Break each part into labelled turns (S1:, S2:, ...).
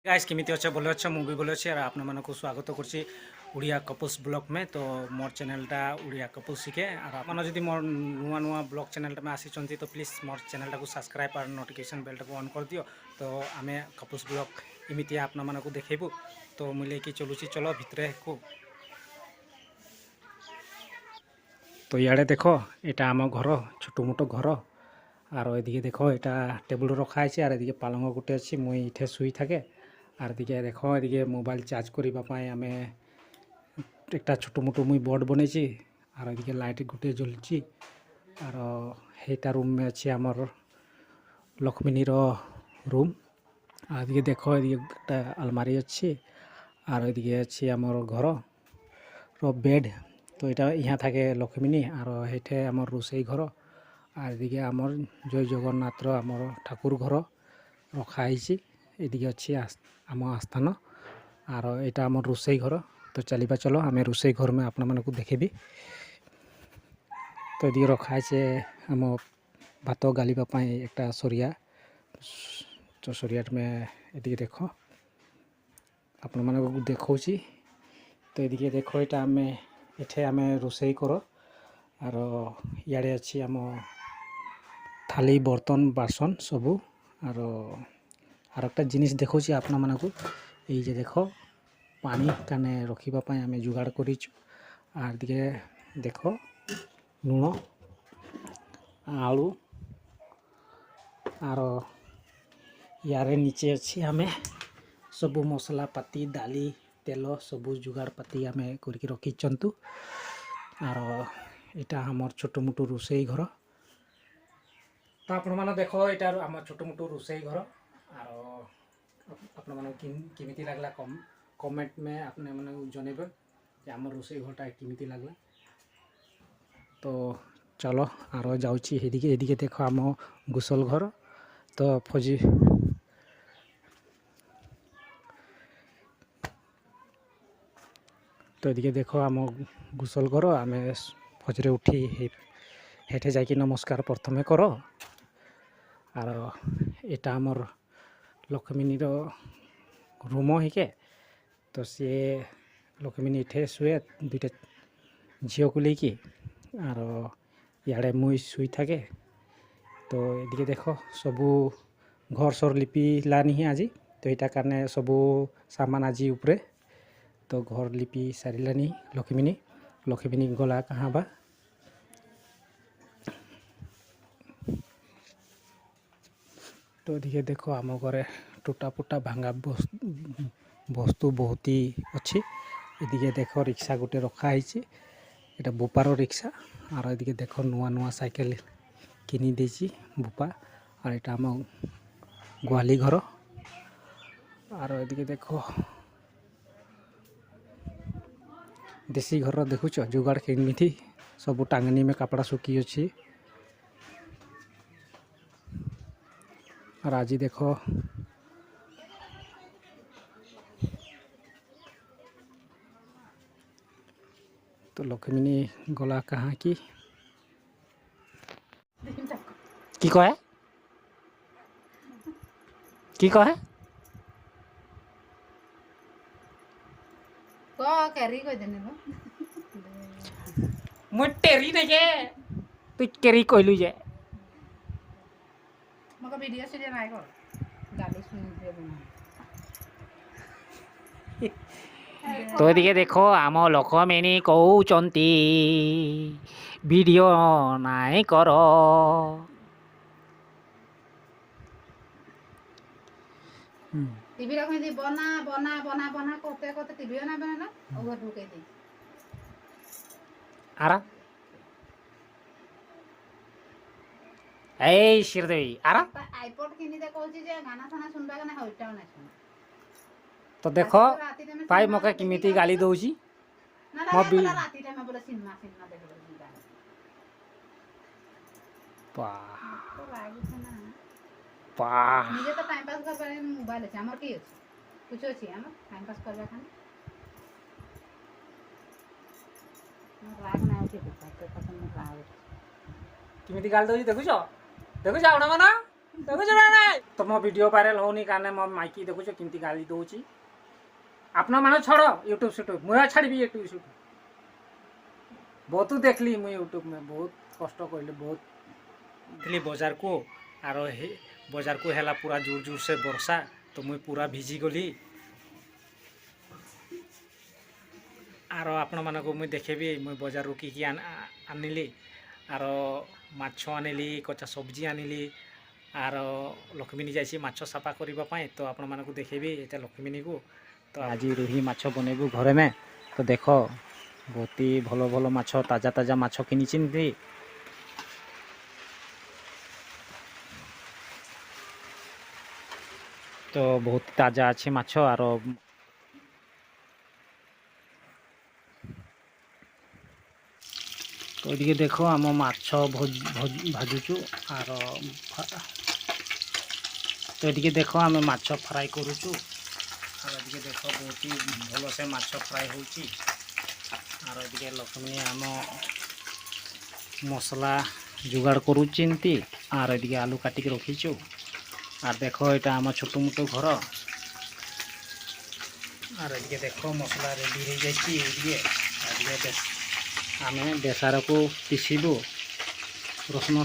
S1: Guys केमिति अच्छे बोले अच्छे मुझे बोले अच्छे आपण मानक स्वागत करछि उड़िया कपल्स ब्लॉग में। तो मोर चैनलटा उड़िया कपल्स शिखे और आपन जदि मोर नुआ नुआ ब्लॉग चैनलटा में आसी तो प्लीज मोर चैनलटा को सब्सक्राइब और नोटिफिकेशन बेलटा को ऑन कर दियो। तो आमे कपल्स ब्लॉग इमिति आपण मानक देखेबू। तो मुझे लेके चलुछि चलो भितरे को। तो इे देख यहाँ आम घर छोटो मोटो घर और एदिके देख यहाँ टेबुल रखा है और एदिके पालंग गोटे अच्छी मुई इठे शुई थाके और दिखे देख एदिके मोबाइल चार्ज करने आम एक छोटो मोटो मुई बोर्ड बन और एदिके लाइट गोटे जलुची और हेटा रूम में अच्छे आमर लक्ष्मीनी रूम और एदिके देख एदिके अलमारी अच्छी और एदिके अच्छी आमर घर रो बेड। तो यहाँ यहाँ थाके लक्ष्मीनी और हेठे आमर रोसई घर और एदिके आमर जय जगन्नाथ आमर ठाकुर घर रखाई एदिके अच्छी आम आस्थान और यहाँ आम रोसई घर। तो चलवा चलो आम रोसई घर में आपण मानक देखेबी। तो ये रखाई आम भात गालिबाई एक सरिया तो सरिया में ये देख आपण मानक देखा। तो ये देख यहाँ आम एठे आम रोसई कर और इे अच्छी आम थाली बर्तन बासन सबू और एक जिनिस देखा आपण मानक ये देख पानी काने रखापी आम जुगाड़ कर देख लुण आलू और यारे नीचे अच्छी आम सबू मसला पाती दाली तेल सबू जुगाड़ पाती आम करके रखीचंतु और यहाँ आमर छोटो मोटो रोसई घर। तो आपण मैंने देख यहाँ आम छोटो मोटो रोसई घर और आपण मन केमिति लागला कमेंट में आपने मैंने जनइबे कि आम रोसई घरटा केमिति लागला। तो चलो आरो जाउची एदिके देख आम गुसल घर। तो फौजी तो ये देख आम गुसल घर आम फजरे उठी हेठे जाकि नमस्कार प्रथमे कर और यहाँ आमर लक्ष्मीनी रूम हिके। तो सी लक्ष्मीनी इठे शुए दुईटा झील को लेकिन और इे मुई शुई थाके। तो ये देख सबू घर सर लिपि लानी आज तो यहाँ कारण सबू सामान आज उपरे। तो घर लिपि सारानी लक्ष्मीनी गला कहाँ बा। तो ये देख आम घरे टूटा फुटा भांगा वस्तु बहुत ही अच्छी। ये देख रिक्शा गोटे रखाई यहाँ बोपार रिक्शा और ये देख नुआ नुआ साइकेल किनी देची बोपा और यहाँ आम गुहाली घर और ये देख देसी घर देखुच जुगाड़ केमिति सब टांगनी में कपड़ा सुखी अच्छी। और आज देख तो लक्ष्मीनी गला कहाँ की कहे की कहे टेरी नहीं के तु केरी कहलु जे
S2: मग वीडियो से नहीं कर गाली सुन दे बना।
S1: तो ये देखो आम लक्ष्मीनी कहते वीडियो नाई कर
S2: टीवी रख दी बना बना बना बना करते करते टीवी ना बना ओवर ढुके दी
S1: आरा ए श्रीदेवी आरा
S2: आईपॉड किनी दे कहूची जे गाना थाना सुनबा के ना होइटा ना सुन।
S1: तो देखो भाई मके किमिति गाली दउची
S2: ना ना बोला राती टाइम में बोला सिनेमा सिनेमा देख बोली गाना
S1: पा
S2: तो लागी छ ना
S1: पा
S2: मुझे तो टाइम पास कर पारे मोबाइल है हमर की अछि कुछ अछि हम टाइम पास करबा खान राग ना होती तो पसंद राग
S1: किमिति गाली दउची देखुछ देखुछ आपण माना ଦେଖୁଛ ନା ନାଇଁ ତମ ଭିଡ଼ିଓ ଭାଇରାଲ ହଉନି କାରଣ ମୋ ମାଇକି ଦେଖୁଛ କେମିତି ଗାଳି ଦଉଛି ଆପଣ ମାନେ ଛାଡ଼ ୟୁଟ୍ୟୁବ ସୁଟ୍ୟୁବ ମୁଁ ଛାଡ଼ିବି ୟୁଟ୍ୟୁବ ସୁଟ୍ୟୁବ ବହୁତ ଦେଖିଲି ମୁଇଁ ୟୁଟ୍ୟୁବ ବହୁତ କଷ୍ଟ କରିଲି ବହୁତ ଥିଲି ବଜାରକୁ ଆର ବଜାରକୁ ହେଲା ପୁରା ଜୋର ଜୋର ସେ ବର୍ଷା ତ ମୁଇଁ ପୁରା ଭିଜି ଗଲି ଆର ଆପଣମାନଙ୍କୁ ମୁଇଁ ଦେଖେବି ମୁଇଁ ବଜାରରୁ କି ଆନିଲି ଆର ମାଛ ଆନିଲି କଚା ସବଜି ଆନିଲି ଆର ଲକ୍ଷ୍ମୀନି ଯାଇଛି ମାଛ ସଫା କରିବା ପାଇଁ ତ ଆପଣମାନଙ୍କୁ ଦେଖେବି ଏଟା ଲକ୍ଷ୍ମୀନିକୁ ତ ଆଜି ରୋହି ମାଛ ବନେଇବୁ ଘରେ ମେ ତ ଦେଖ ବହୁତ ଭଲ ଭଲ ମାଛ ତାଜା ତାଜା ମାଛ କିଣିଛନ୍ତି ତ ବହୁତ ତାଜା ଅଛି ମାଛ ଆର ତ ଟିକେ ଦେଖ ଆମ ମାଛ ଭାଜୁଛୁ ଆର ତ ଟିକେ ଦେଖ ଆମେ ମାଛ ଫ୍ରାଏ କରୁଛୁ আর এদিকে দেখো বহুত ভালসে মাছ ফ্রাই হচ্ছে আর এদিকে লক্ষ্মী আম মশলা যোগাড় করুচিন্তি আর এদিকে আলু কাটিকি রখিছু আর দেখো এটা আমার ছোট মোটো ঘর আর এদিকে দেখো মশলা রেডি হয়ে যাচ্ছি এদিকে এদিকে আমি বেসারকু পিসিবু রসুন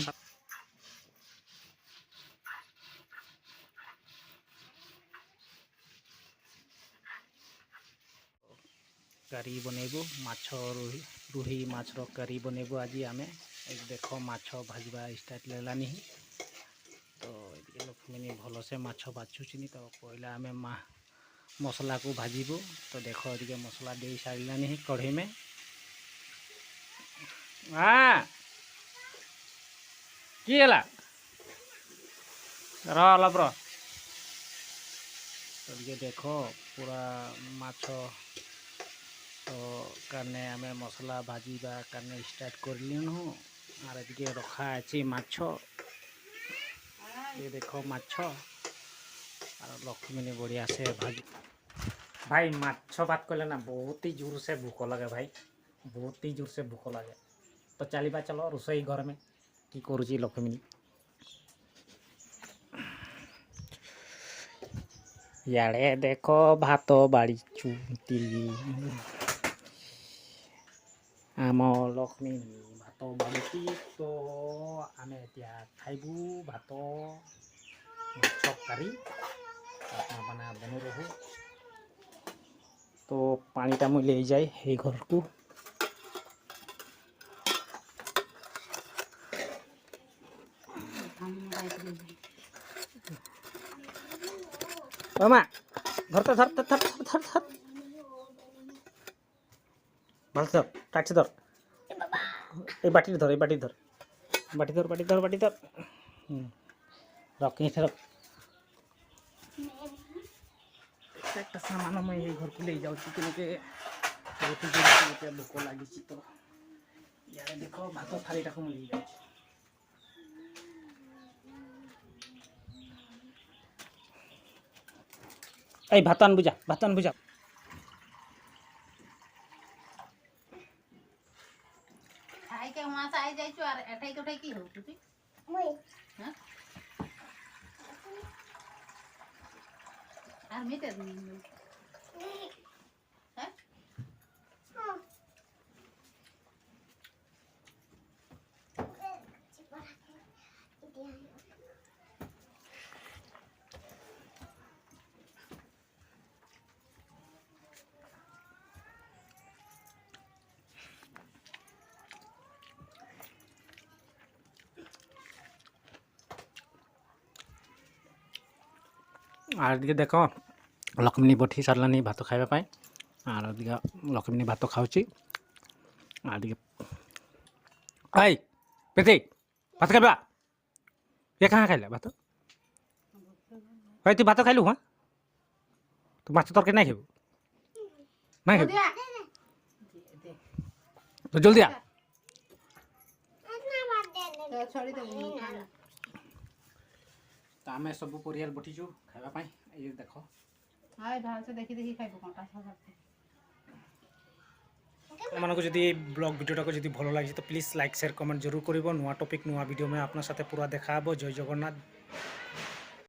S1: কারি বনাইবু মাছ রুহি মাছর কারি বনাইবু আজি আমি দেখ মাছ ভাজবা স্টার্ট লেলানি তো এদিকে লক্ষ্মী ভালসে মাছ বাছুচিনি তো পহলা আমি মশলা को ভাজিবু তো দেখ এদিকে মশলা দিয়ে সারিলানি কড়াই में কি ହେଲା অলপ তো এদিকে দেখো পুরা মাছ তো কারণে আমি মশলা ভাজিবা কারণে স্টার্ট করলিনু আর এদিকে রখা আছে মাছ ये देखो মাছ আর লক্ষ্মী বড়িয়া সে ভাজি ভাই মাছ ভাত কলে না বহুত ही जोर से भूख लगे भाई बहुत ही जोर से भूख लगे तो चलिबा चलो रोसई घर में की करूची लक्ष्मी याड़े देखो भात बाड़ी चुती आम लक्ष्मी भात बाड़ी तो आम एतिया खाइबू भात माछ करी बना बनी रहू तो पानीटा मुझे ले जाए हे घर को मामा धर तो धर धर धर धर धर भाल धर टाच धर ए बाटी धर ए बाटी धर बाटी धर बाटी धर बाटी धर रख रख একটা সামান আমি এই ঘরକୁ ले যাচ্ছি কিন্তু বহুত জোরে ভোক লাগিছি তো ইয়ারে দেখো ভাত থালিটাକୁ ମୁଁ ନେଇ যাচ্ছি এই ভাত আনবু যা ভাত আনবু যা
S2: খাই কে মাছ আই যাইছো আর এটাই কোটাই কি হউ তুই মই হ্যাঁ আর মিতে হ্যাঁ
S1: আর এদিকে দেখো লক্ষ্মী বঠি সারলানি ভাত খাইবা পাই আর এদিকে লক্ষ্মী ভাত খাউছি আর এদিকে এই পেতে ভাত খাইবা এ কাহা খাইলা ভাত তুই ভাত খাইলু হ্যাঁ তো মাছ তরকারি নাই খাইবু নাই খাইবু তো জলদি আ
S2: ছড়ি দেবো
S1: তো আমি সবু পরিবার বটিছু খাইবা পাই এই দেখো
S2: হাই ভালসে দেখি দেখি খাইবো কোনটা সবাই
S1: ଆପଣମାନଙ୍କୁ ଯଦି ବ୍ଲଗ୍ ଭିଡ଼ିଓଟାକୁ ଯଦି ଭଲ ଲାଗିଛି ତ ପ୍ଲିଜ୍ ଲାଇକ୍ ସେୟାର କମେଣ୍ଟ ଜରୁର କରିବ ନୂଆ ଟପିକ୍ ନୂଆ ଭିଡ଼ିଓ में আপনার সাথে পুরা দেখা হব জয় জগন্নাথ।